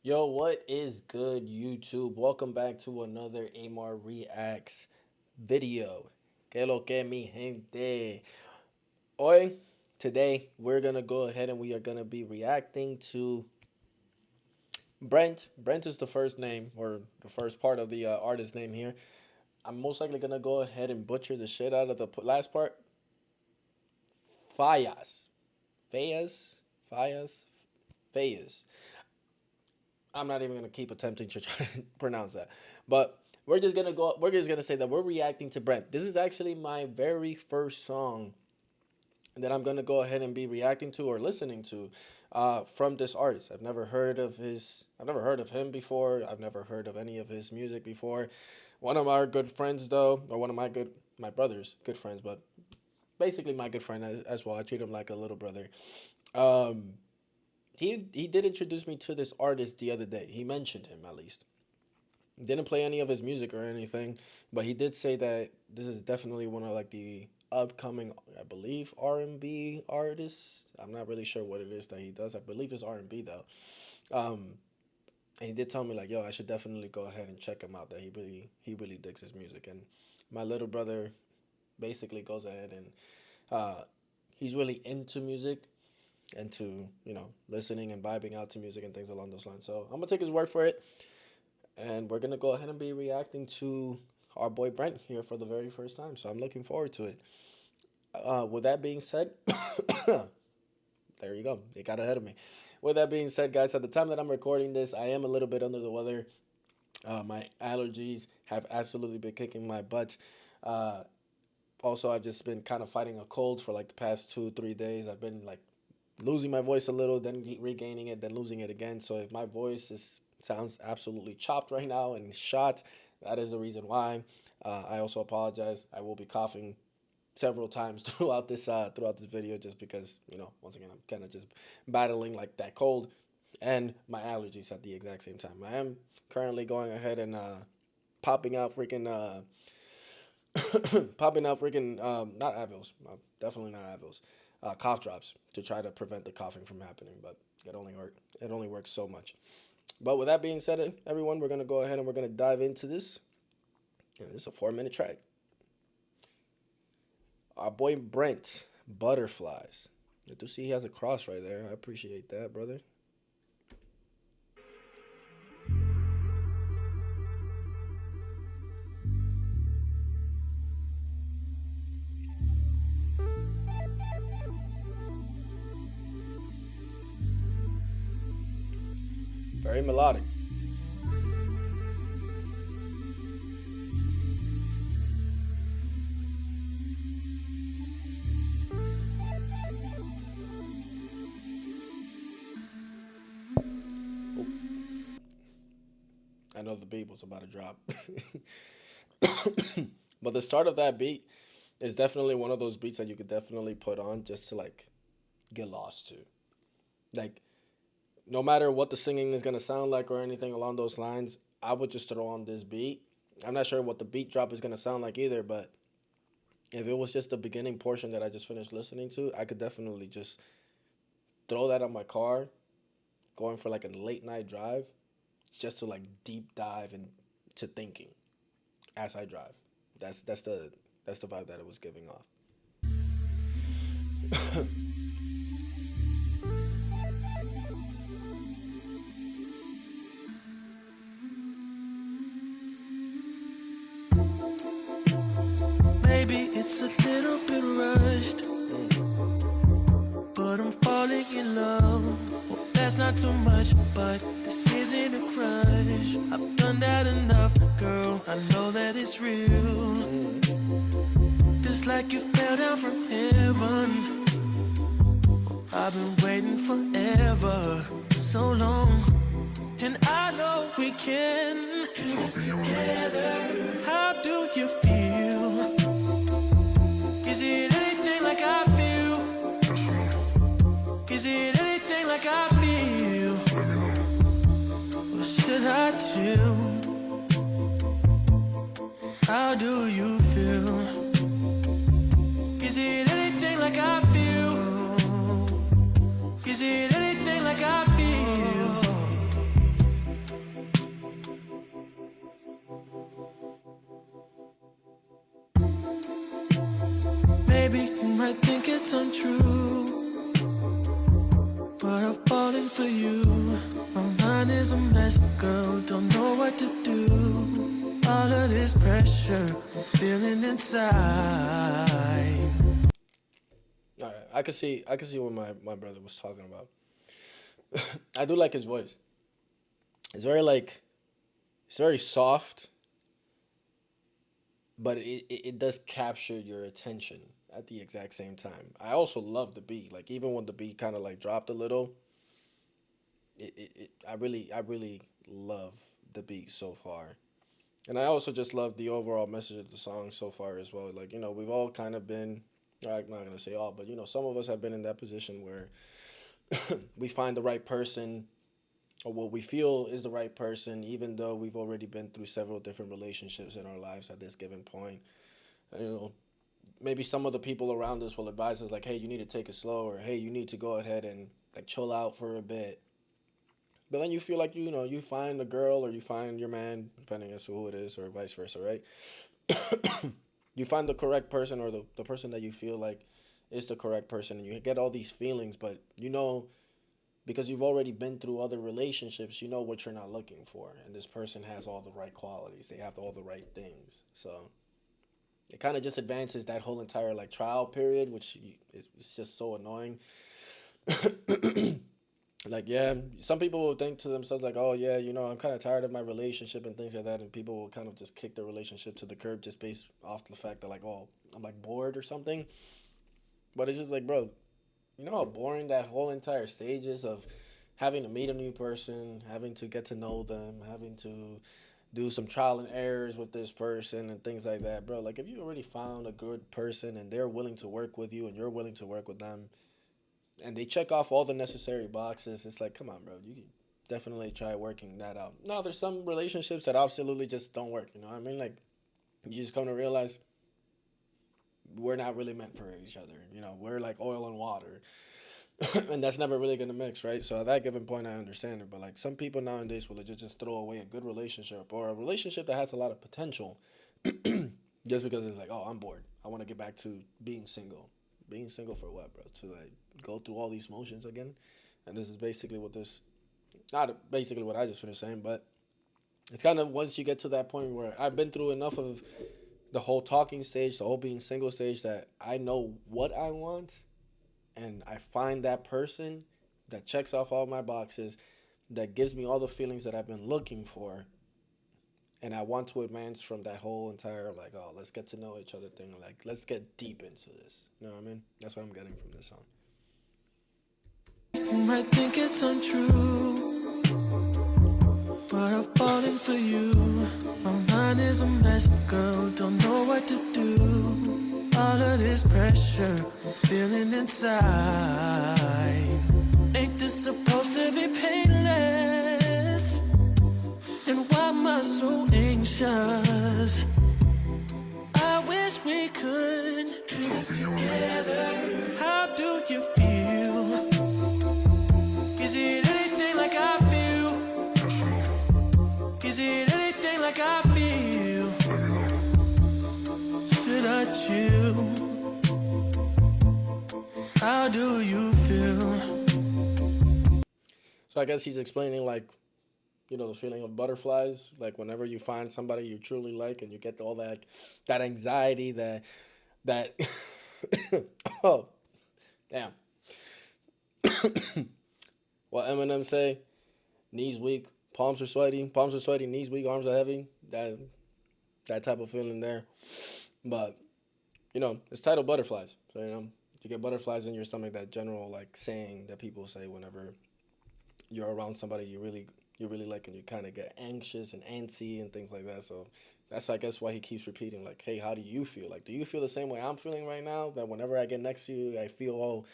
Yo, what is good, YouTube? Welcome back to another Amar Reacts video. Que lo que mi gente? Hoy, today, we're gonna go ahead and we are gonna be reacting to Brent. Brent is the first name or the first part of the artist name here. I'm most likely gonna go ahead and butcher the shit out of the last part. Faiyaz. Faiyaz? Faiyaz? Faiyaz. I'm not even gonna keep attempting to try to pronounce that. But we're just gonna say that we're reacting to Brent. This is actually my very first song that I'm gonna go ahead and be reacting to or listening to from this artist. I've never heard of him before. I've never heard of any of his music before. One of our good friends though, or one of my brother's good friends, but basically my good friend as well. I treat him like a little brother. Um, he did introduce me to this artist the other day. He mentioned him at least. Didn't play any of his music or anything, but he did say that this is definitely one of like the upcoming, I believe, R&B artists. I'm not really sure what it is that he does. I believe it's R&B though. And he did tell me like, yo, I should definitely go ahead and check him out. That he really digs his music. And my little brother basically goes ahead and he's really into music and to listening and vibing out to music and things along those lines. So I'm gonna take his word for it, and we're gonna go ahead and be reacting to our boy Brent here for the very first time. So I'm looking forward to it. With that being said, there you go. It got ahead of me. With that being said, guys, at the time that I'm recording this, I am a little bit under the weather. My allergies have absolutely been kicking my butt. Also, I've just been kind of fighting a cold for like the past 2-3 days. I've been like losing my voice a little, then regaining it, then losing it again. So if my voice sounds absolutely chopped right now and shot, that is the reason why. I also apologize. I will be coughing several times throughout this video, just because once again I'm kind of just battling like that cold and my allergies at the exact same time. I am currently going ahead and popping out freaking not Advils, definitely not Advils. Cough drops to try to prevent the coughing from happening, but it only works so much. But with that being said, everyone, we're gonna go ahead and we're gonna dive into this. And this is a 4-minute track. Our boy Brent, Butterflies. I do see he has a cross right there. I appreciate that, brother. Very melodic. Oh. I know the beat was about to drop. But the start of that beat is definitely one of those beats that you could definitely put on just to like get lost to. Like, no matter what the singing is gonna sound like or anything along those lines, I would just throw on this beat. I'm not sure what the beat drop is gonna sound like either, but if it was just the beginning portion that I just finished listening to, I could definitely just throw that on my car, going for like a late night drive, just to like deep dive into thinking as I drive. That's the vibe that it was giving off. Maybe it's a little bit rushed, but I'm falling in love. Well, that's not too much, but this isn't a crush. I've done that enough, girl. I know that it's real. Just like you fell down from heaven. I've been waiting forever, so long, and I know we can do this together. How do you feel? Is it anything like I feel? Is it anything like I feel? Or should I chill? How do you feel? Is it anything like I feel? Is it anything like I feel? might think it's untrue, but I've fallen for you. My mind is a mess, girl, don't know what to do. All of this pressure I'm feeling inside. All right, I could see what my brother was talking about. I do like his voice. It's very like it's very soft, but it does capture your attention at the exact same time. I also love the beat. Like even when the beat kind of like dropped a little, I really love the beat so far. And I also just love the overall message of the song so far as well. Like, we've all kind of been, I'm not gonna say all, but some of us have been in that position where we find the right person or what we feel is the right person, even though we've already been through several different relationships in our lives at this given point. You know, maybe some of the people around us will advise us like, hey, you need to take it slow, or hey, you need to go ahead and like chill out for a bit. But then you feel like you find a girl or you find your man, depending as to who it is, or vice versa, right? You find the correct person or the person that you feel like is the correct person, and you get all these feelings, but because you've already been through other relationships, you know what you're not looking for, and this person has all the right qualities. They have all the right things, so it kind of just advances that whole entire like trial period, which is just so annoying. Like, yeah, some people will think to themselves like, oh yeah, I'm kind of tired of my relationship and things like that, and people will kind of just kick their relationship to the curb just based off the fact that like, oh, I'm like bored or something. But it's just like, bro, you know how boring that whole entire stage is of having to meet a new person, having to get to know them, having to do some trial and errors with this person and things like that, bro. Like, if you already found a good person and they're willing to work with you and you're willing to work with them, and they check off all the necessary boxes, it's like, come on, bro, you can definitely try working that out. Now, there's some relationships that absolutely just don't work, you know what I mean? Like, you just come to realize we're not really meant for each other. We're like oil and water. And that's never really going to mix, right? So at that given point, I understand it. But like some people nowadays will just throw away a good relationship or a relationship that has a lot of potential just because it's like, oh, I'm bored. I want to get back to being single. Being single for what, bro? To like go through all these motions again? And this is basically not basically what I just finished saying, but it's kind of once you get to that point where I've been through enough of the whole talking stage, the whole being single stage, that I know what I want, and I find that person that checks off all my boxes, that gives me all the feelings that I've been looking for, and I want to advance from that whole entire like, oh, let's get to know each other thing, like let's get deep into this. You know what I mean? That's what I'm getting from this song. You might think it's untrue, but I've fallen for you. My mind is a mess, girl, don't know what to do. All of this pressure I'm feeling inside. Ain't this supposed to be painless? And why am I so anxious? I wish we could do this together. How do you feel? Is it anything like I feel? Is it anything like I feel? Should I chill? How do you feel? So I guess he's explaining like, the feeling of butterflies, like whenever you find somebody you truly like and you get all that anxiety, that oh, damn. What Eminem say, knees weak, palms are sweaty, knees weak, arms are heavy, that type of feeling there. But, it's titled Butterflies. So, you get butterflies in your stomach, that general like saying that people say whenever you're around somebody you really like, and you kind of get anxious and antsy and things like that. So that's, I guess, why he keeps repeating like, hey, how do you feel? Like, do you feel the same way I'm feeling right now? That whenever I get next to you, I feel all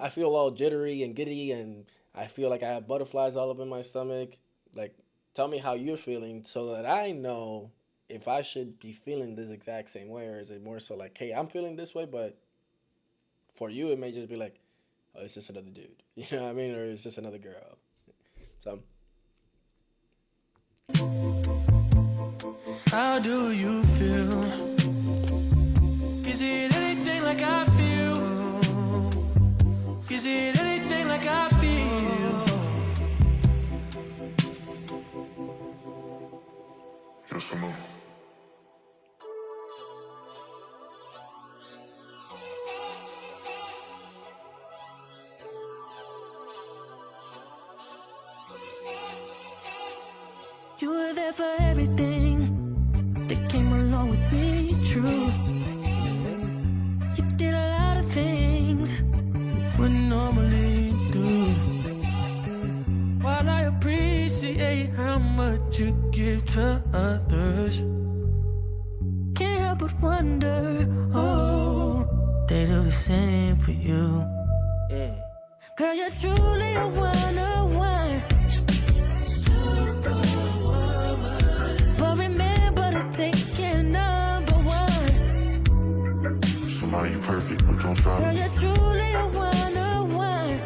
I feel all jittery and giddy, and I feel like I have butterflies all up in my stomach. Like, tell me how you're feeling so that I know if I should be feeling this exact same way, or is it more so like, hey, I'm feeling this way, but for you it may just be like, oh, it's just another dude. You know what I mean? Or it's just another girl. So, how do you feel? Is it anything like I feel? You were there for everything that came along with me, true. You did a lot of things we normally do. While I appreciate how much you give to others, can't help but wonder, oh, they do the same for you. Girl, you're truly a one-on-one. But remember to take care number one. Somebody you perfect, but don't try. Girl, you're truly a one-on-one.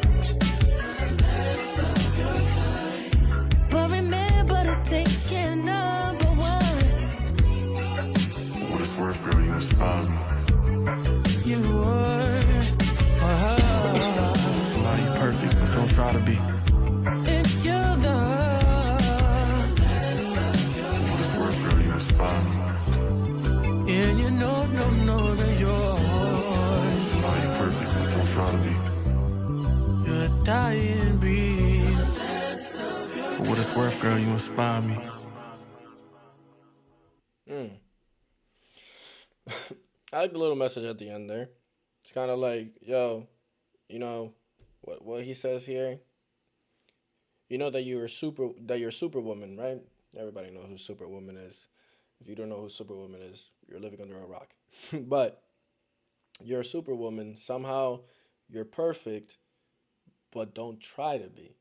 But remember to take care number one. For what it's worth, girl, you inspire me. You are. Somebody you perfect, but don't try to be. It's you the. For what it's worth, girl, you inspire me. And you know that you're. Somebody you perfect, but don't try to be. You're a dying breed. For what it's worth, girl, you inspire me. I like the little message at the end there. It's kind of like, yo, you know, what he says here. You know that you're Superwoman, right? Everybody knows who Superwoman is. If you don't know who Superwoman is, you're living under a rock. But you're a Superwoman. Somehow you're perfect, but don't try to be.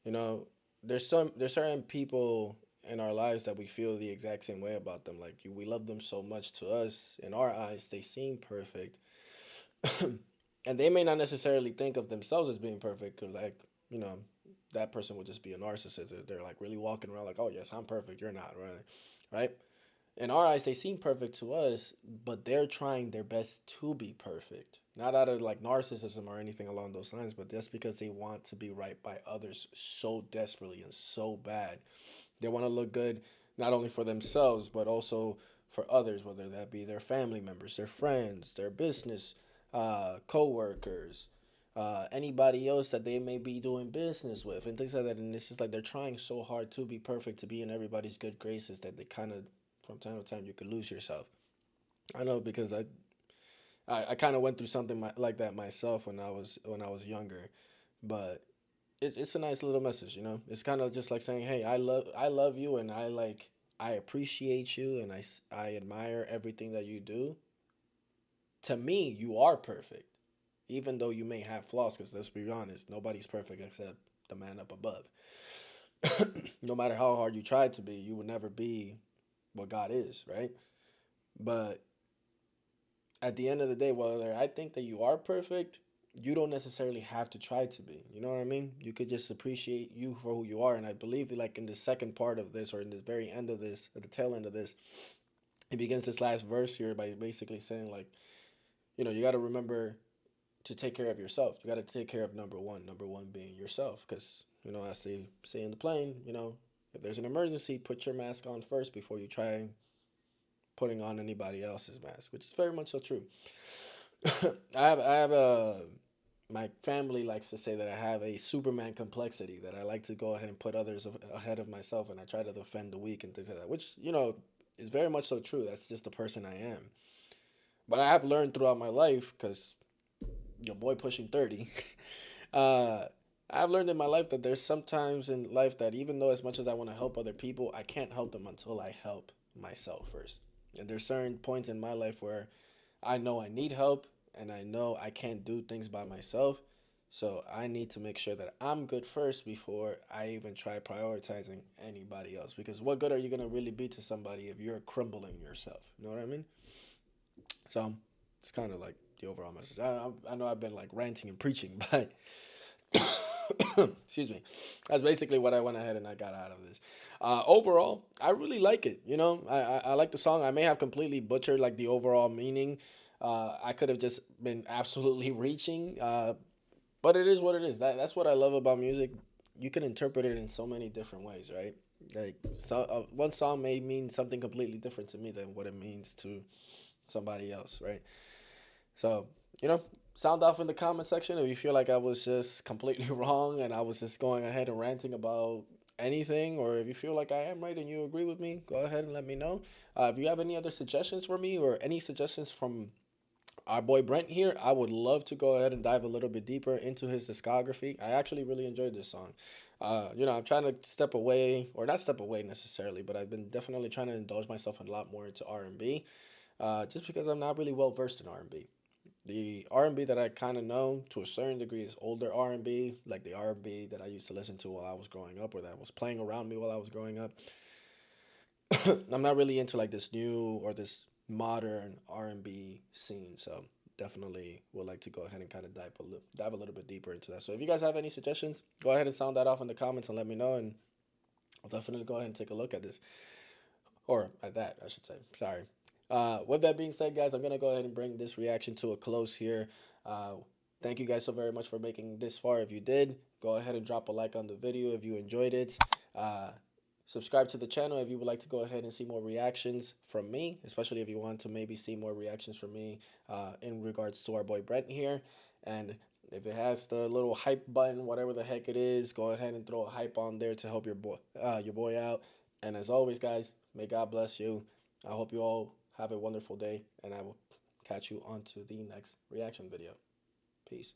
You know, there's certain people in our lives that we feel the exact same way about them. Like we love them so much. To us, in our eyes, they seem perfect, and they may not necessarily think of themselves as being perfect because, like, you know, that person would just be a narcissist. They're like really walking around like, oh yes, I'm perfect. You're not, really, right? In our eyes, they seem perfect to us, but they're trying their best to be perfect. Not out of like narcissism or anything along those lines, but just because they want to be right by others so desperately and so bad. They want to look good not only for themselves, but also for others, whether that be their family members, their friends, their business co-workers, anybody else that they may be doing business with, and things like that. And it's just like they're trying so hard to be perfect, to be in everybody's good graces, that they kind of, from time to time, you could lose yourself. I know because I kind of went through something like that myself when I was younger, but it's a nice little message, you know. It's kind of just like saying, hey, I love you, and I appreciate you, and I admire everything that you do. To me, you are perfect, even though you may have flaws. Because let's be honest, nobody's perfect except the man up above. No matter how hard you try to be, you will never be what God is, right? But at the end of the day, whether I think that you are perfect, you don't necessarily have to try to be. You know what I mean? You could just appreciate you for who you are. And I believe like in the second part of this, or in the very end of this, at the tail end of this, he begins this last verse here by basically saying like, you know, you got to remember to take care of yourself. You got to take care of number one being yourself. Because, you know, as they say in the plane, you know, if there's an emergency, put your mask on first before you try putting on anybody else's mask, which is very much so true. I have a my family likes to say that I have a Superman complexity, that I like to go ahead and put others ahead of myself, and I try to defend the weak and things like that, which, you know, is very much so true. That's just the person I am. But I have learned throughout my life, because your boy pushing 30, I've learned in my life that there's sometimes in life that even though as much as I want to help other people, I can't help them until I help myself first. And there's certain points in my life where I know I need help, and I know I can't do things by myself. So I need to make sure that I'm good first before I even try prioritizing anybody else. Because what good are you going to really be to somebody if you're crumbling yourself? You know what I mean? So it's kind of like the overall message. I know I've been like ranting and preaching, but excuse me. That's basically what I went ahead and I got out of this. Overall, I really like it. You know, I like the song. I may have completely butchered like the overall meaning. I could have just been absolutely reaching. But it is what it is. That's what I love about music. you can interpret it in so many different ways, right? Like one song may mean something completely different to me than what it means to somebody else, right? So, you know, sound off in the comment section if you feel like I was just completely wrong and I was just going ahead and ranting about anything, or if you feel like I am right and you agree with me, go ahead and let me know. If you have any other suggestions for me or any suggestions from our boy Brent here, I would love to go ahead and dive a little bit deeper into his discography. I actually really enjoyed this song. I'm trying to step away, or not step away necessarily, but I've been definitely trying to indulge myself a lot more into R&B, just because I'm not really well versed in R&B. The R&B that I kind of know to a certain degree is older R&B, like the R&B that I used to listen to while I was growing up, or that was playing around me while I was growing up. I'm not really into like this new or this modern R&B scene, so definitely would like to go ahead and kind of dive a little bit deeper into that. So if you guys have any suggestions, go ahead and sound that off in the comments and let me know, and I'll definitely go ahead and take a look at this, or at that, I should say. Sorry. With that being said, guys, I'm gonna go ahead and bring this reaction to a close here. Uh, Thank you guys so very much for making this far. If you did, go ahead and drop a like on the video if you enjoyed it. Uh, Subscribe to the channel if you would like to go ahead and see more reactions from me, especially if you want to maybe see more reactions from me in regards to our boy Brent here. And if it has the little hype button, whatever the heck it is, go ahead and throw a hype on there to help your boy out. And as always, guys, may God bless you. I hope you all have a wonderful day, and I will catch you on to the next reaction video. Peace.